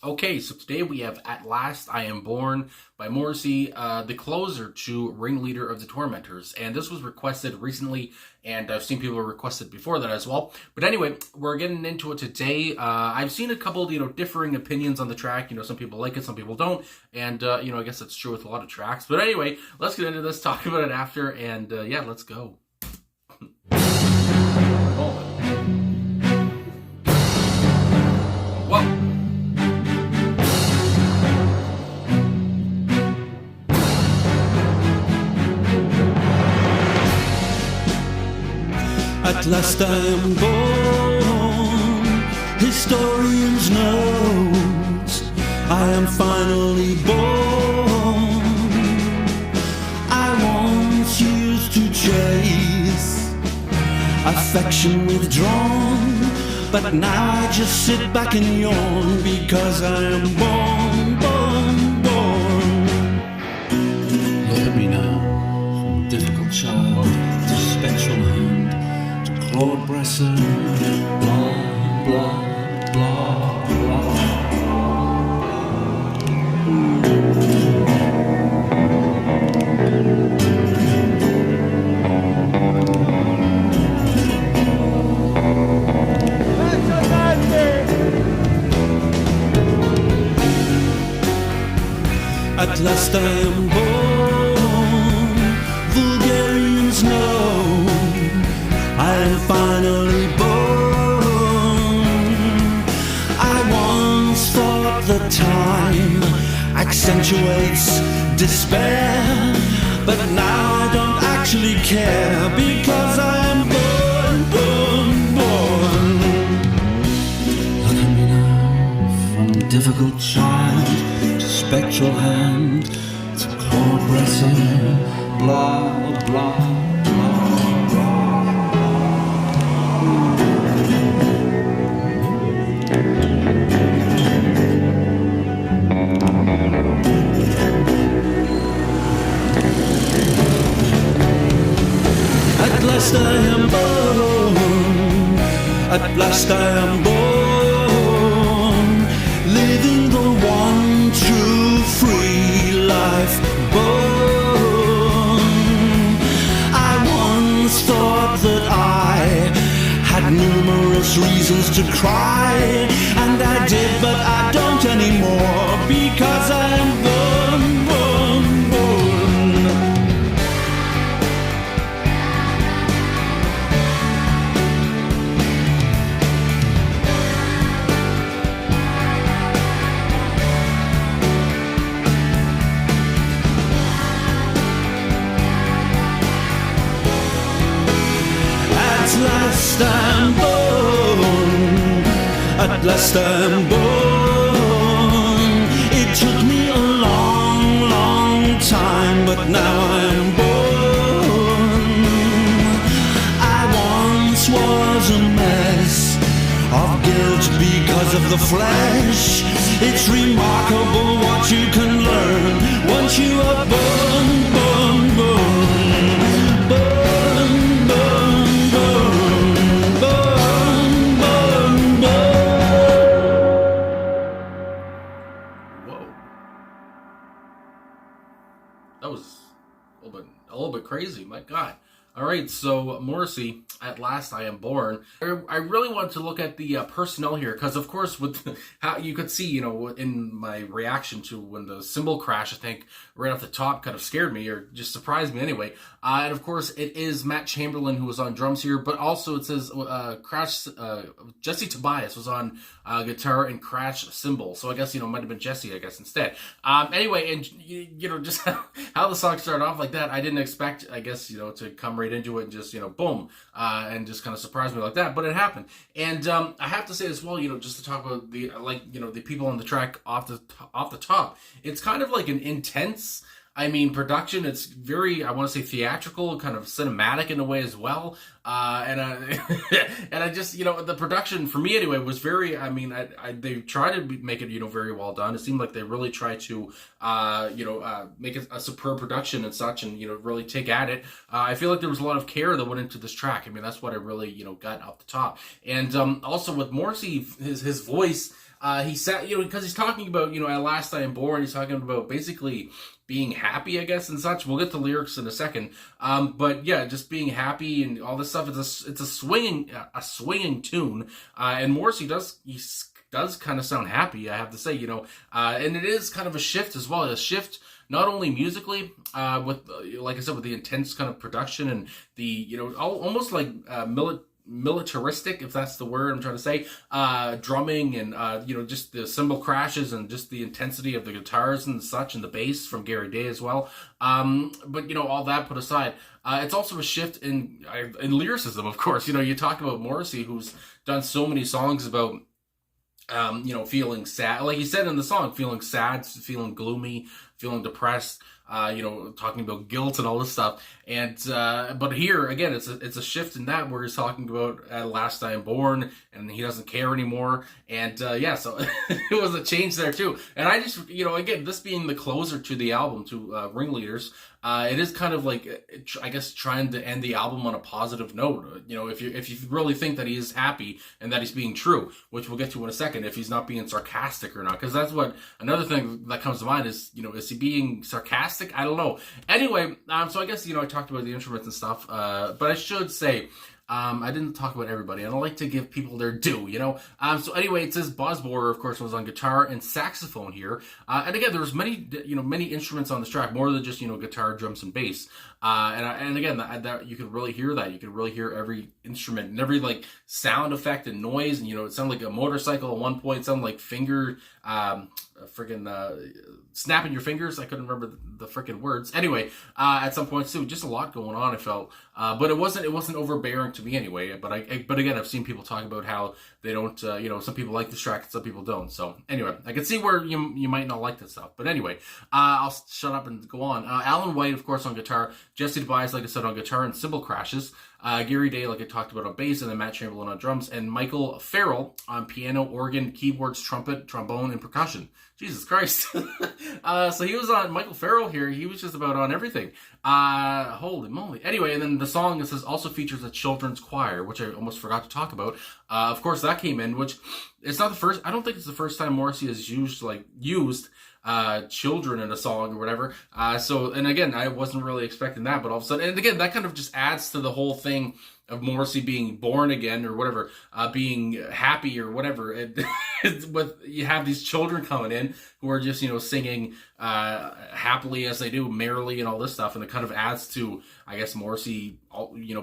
Okay, so today we have At Last I Am Born by Morrissey, the closer to Ringleader of the Tormentors. And this was requested recently, and I've seen people request it before that as well. But anyway, we're getting into it today. I've seen a couple, differing opinions on the track. Some people like it, some people don't. And, I guess that's true with a lot of tracks. But anyway, let's get into this, talk about it after, and yeah, let's go. Whoa. At last I am born, historians note, I am finally born. I once used to chase affection withdrawn, but now I just sit back and yawn because I am born, born, born. Look at me now, from difficult child to spectral hand. Lord Bresson, blah, blah, blah, blah. At last I am born, Vulgarians know I am finally born. I once thought that time accentuates despair, but now I don't actually care because I am born, born, born. Look at me now, from difficult child to spectral hand to Claude Bresson, blah, blah. At last I am born, at last I am born, living the one true free life born. I once thought that I had numerous reasons to cry, and I did, but I don't anymore because I am born, born, born. At last I'm born, at last I'm born. It took me a long, long time, but now I'm born. I once was a mess of guilt because of the flesh. It's remarkable what you can learn once you are born, born, born. That was a little bit crazy. My God. All right, so Morrissey, At Last I Am Born. I really wanted to look at the personnel here because, of course, with how you could see, in my reaction to when the cymbal crash, I think right off the top kind of scared me or just surprised me anyway. And of course, it is Matt Chamberlain who was on drums here, but also it says Jesse Tobias was on guitar and crash cymbal. So I guess, it might have been Jesse, I guess, instead. Anyway, and, just how the song started off like that, I didn't expect, I guess, to come right into it and just, boom, and just kind of surprised me like that, but it happened. And I have to say as well, just to talk about the, the people on the track off the top, it's kind of like an intense, production. It's very, I want to say theatrical, kind of cinematic in a way as well. And I just, the production for me anyway was very, they try to make it, very well done. It seemed like they really try to, make it a superb production and such, and, really take at it. I feel like there was a lot of care that went into this track. That's what I really, got off the top. And, also with Morrissey, his voice, he said, because he's talking about, at last I am born, he's talking about basically being happy, I guess, and such. We'll get to lyrics in a second. But yeah, just being happy and all this stuff. It's a swinging tune. And Morrissey does kind of sound happy, I have to say, and it is kind of a shift as well. A shift not only musically, with, like I said, with the intense kind of production and the, almost like militaristic, if that's the word I'm trying to say, drumming and, just the cymbal crashes and just the intensity of the guitars and such, and the bass from Gary Day as well. But, all that put aside, it's also a shift in lyricism, of course. You talk about Morrissey, who's done so many songs about, feeling sad, like he said in the song, feeling sad, feeling gloomy, feeling depressed, talking about guilt and all this stuff. And, but here, again, it's a shift in that, where he's talking about at last I am born, and he doesn't care anymore. And, so it was a change there too. And I just, again, this being the closer to the album, to Ringleaders, it is kind of like, I guess, trying to end the album on a positive note. If you really think that he is happy and that he's being true, which we'll get to in a second, if he's not being sarcastic or not, because that's what another thing that comes to mind is, is he being sarcastic? I don't know. Anyway, so I guess, I talked about the instruments and stuff, but I should say, I didn't talk about everybody. I don't like to give people their due, So anyway, it says Bosborer, of course, was on guitar and saxophone here. And again, there was many instruments on this track, more than just, guitar, drums, and bass. And again, that you could really hear that. You could really hear every instrument and every, like, sound effect and noise. And, it sounded like a motorcycle at one point. It sounded like snapping your fingers. I couldn't remember the freaking words. Anyway, at some points too, just a lot going on, I felt. But it wasn't overbearing to me anyway. But again, I've seen people talk about how they don't, some people like this track and some people don't. So anyway, I can see where you might not like this stuff. But anyway, I'll shut up and go on. Alan White, of course, on guitar. Jesse Tobias, like I said, on guitar and cymbal crashes. Gary Day, like I talked about, on bass, and then Matt Chamberlain on drums, and Michael Farrell on piano, organ, keyboards, trumpet, trombone, and percussion. Jesus Christ. So he was on, Michael Farrell here, he was just about on everything. Holy moly. Anyway, and then the song, it says, also features a children's choir, which I almost forgot to talk about. Of course, that came in, which it's not the first, I don't think it's the first time Morrissey has used children in a song or whatever. And again, I wasn't really expecting that, but all of a sudden, and again, that kind of just adds to the whole thing of Morrissey being born again or whatever, being happy or whatever. You have these children coming in who are just, singing happily as they do, merrily and all this stuff. And it kind of adds to, I guess, Morrissey,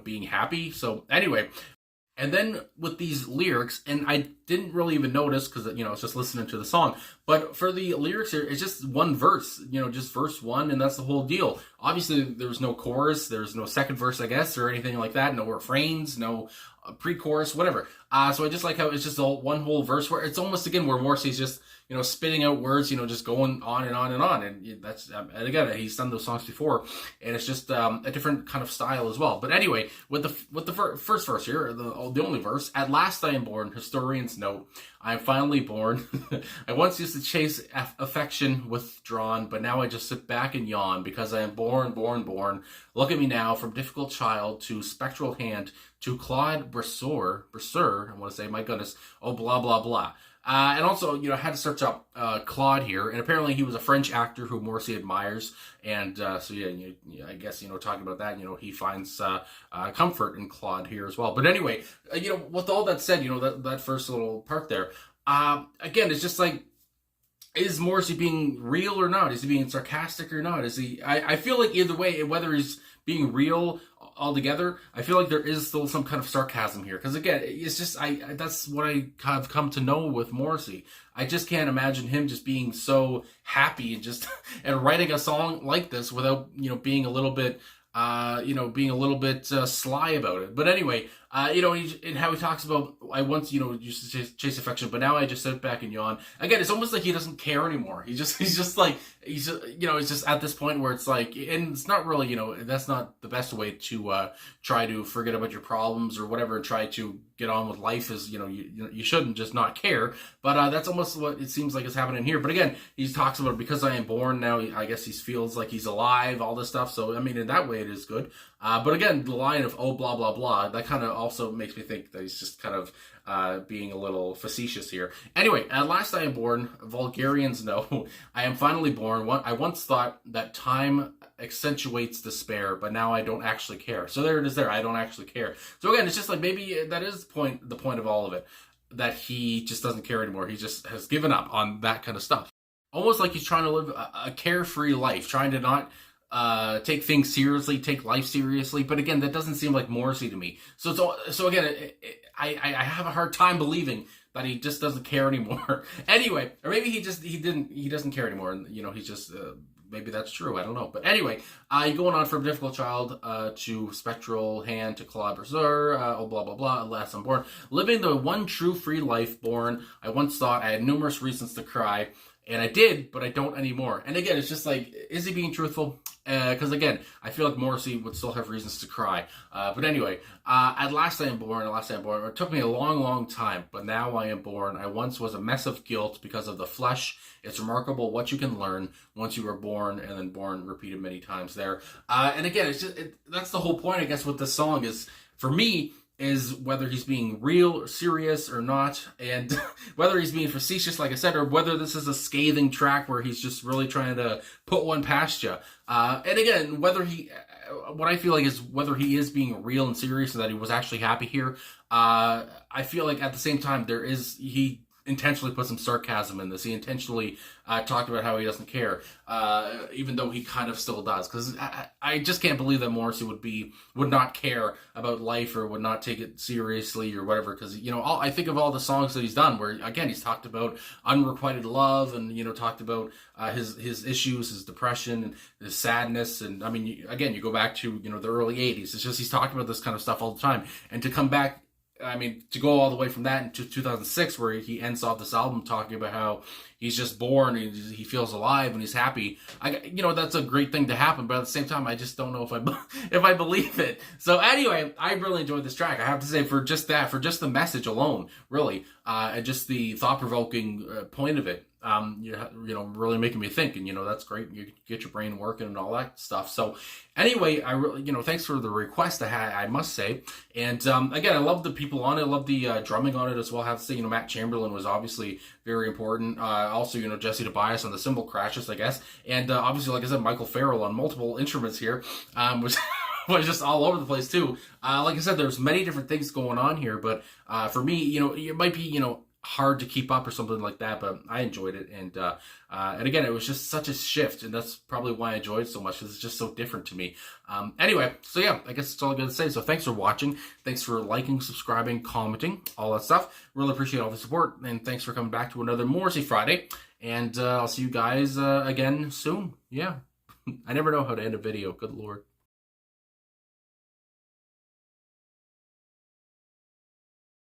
being happy. So anyway, and then with these lyrics, and I didn't really even notice because, it's just listening to the song. But for the lyrics here, it's just one verse, just verse one, and that's the whole deal. Obviously, there's no chorus, there's no second verse, I guess, or anything like that. No refrains, no pre-chorus, whatever. So I just like how it's just one whole verse where it's almost, again, where Morrissey's just, spitting out words, just going on and on and on. And that's, and again, he's done those songs before, and it's just a different kind of style as well. But anyway, with the first verse here, the only verse, at last I am born, historians note, I am finally born. I once used to chase affection withdrawn, but now I just sit back and yawn because I am born. Look at me now, from difficult child to spectral hand to Claude Brasseur, I want to say, my goodness, oh, blah, blah, blah. And also, I had to search up Claude here, and apparently he was a French actor who Morrissey admires, and so yeah, I guess, talking about that, he finds comfort in Claude here as well. But anyway, with all that said, that first little part there, again, it's just like, is Morrissey being real or not? Is he being sarcastic or not? Is he? I feel like either way, whether he's being real altogether, I feel like there is still some kind of sarcasm here. Because again, it's just, that's what I have come to know with Morrissey. I just can't imagine him just being so happy and just and writing a song like this without being a little bit sly about it. But anyway, and how he talks about, I once, used to chase affection, but now I just sit back and yawn. Again, it's almost like he doesn't care anymore. He's just it's just at this point where it's like, and it's not really, that's not the best way to try to forget about your problems or whatever, and try to get on with life is, you shouldn't just not care. But that's almost what it seems like is happening here. But again, he talks about, because I am born now, I guess he feels like he's alive, all this stuff. So, I mean, in that way, it is good. But again, the line of, oh, blah, blah, blah, that kind of also makes me think that he's just kind of being a little facetious here. Anyway, at last I am born, Vulgarians know, I am finally born. I once thought that time accentuates despair, but now I don't actually care. So there it is there, I don't actually care. So again, it's just like maybe that is the point of all of it, that he just doesn't care anymore. He just has given up on that kind of stuff. Almost like he's trying to live a carefree life, trying to not take things seriously, take life seriously. But again, that doesn't seem like Morrissey to me. So again, I have a hard time believing that he just doesn't care anymore. Anyway, or maybe he doesn't care anymore, and he's just maybe that's true. I don't know. But anyway, going on from Difficult Child to Spectral Hand to Claude Berser, oh blah blah blah. Last I'm born, living the one true free life born. I once thought I had numerous reasons to cry. And I did, but I don't anymore. And again, it's just like, is he being truthful? Because again, I feel like Morrissey would still have reasons to cry. But anyway, at last I am born, it took me a long, long time, but now I am born. I once was a mess of guilt because of the flesh. It's remarkable what you can learn once you are born, and then born repeated many times there. And again, it's just that's the whole point, I guess, with this song is, for me, is whether he's being real or serious or not, and whether he's being facetious, like I said, or whether this is a scathing track where he's just really trying to put one past you. And again, what I feel like is whether he is being real and serious and that he was actually happy here. I feel like at the same time, he intentionally put some sarcasm in this. He intentionally talked about how he doesn't care, even though he kind of still does. Because I just can't believe that Morrissey would not care about life or would not take it seriously or whatever. Because I think of all the songs that he's done, where again he's talked about unrequited love and talked about his issues, his depression, and his sadness. And I mean, again, you go back to the early '80s. It's just he's talking about this kind of stuff all the time, and to come back. I mean, to go all the way from that into 2006, where he ends off this album talking about how he's just born and he feels alive and he's happy. That's a great thing to happen, but at the same time, I just don't know if I believe it. So anyway, I really enjoyed this track. I have to say, for just the message alone, really, and just the thought-provoking point of it. Really making me think, and that's great. You get your brain working and all that stuff. So anyway, I really, thanks for the request. I must say, and again, I love the people on it. I love the drumming on it as well. I have to say, Matt Chamberlain was obviously very important. Also, Jesse Tobias on the cymbal crashes, I guess, and obviously, like I said, Michael Farrell on multiple instruments here, was just all over the place too. Like I said, there's many different things going on here, but for me, it might be, hard to keep up or something like that, but I enjoyed it, and again, it was just such a shift, and that's probably why I enjoyed it so much, because it's just so different to me. Anyway, so yeah, I guess that's all I gotta say. So thanks for watching, thanks for liking, subscribing, commenting, all that stuff. Really appreciate all the support, and thanks for coming back to another Morrissey Friday, and I'll see you guys again soon. Yeah, I never know how to end a video, good lord.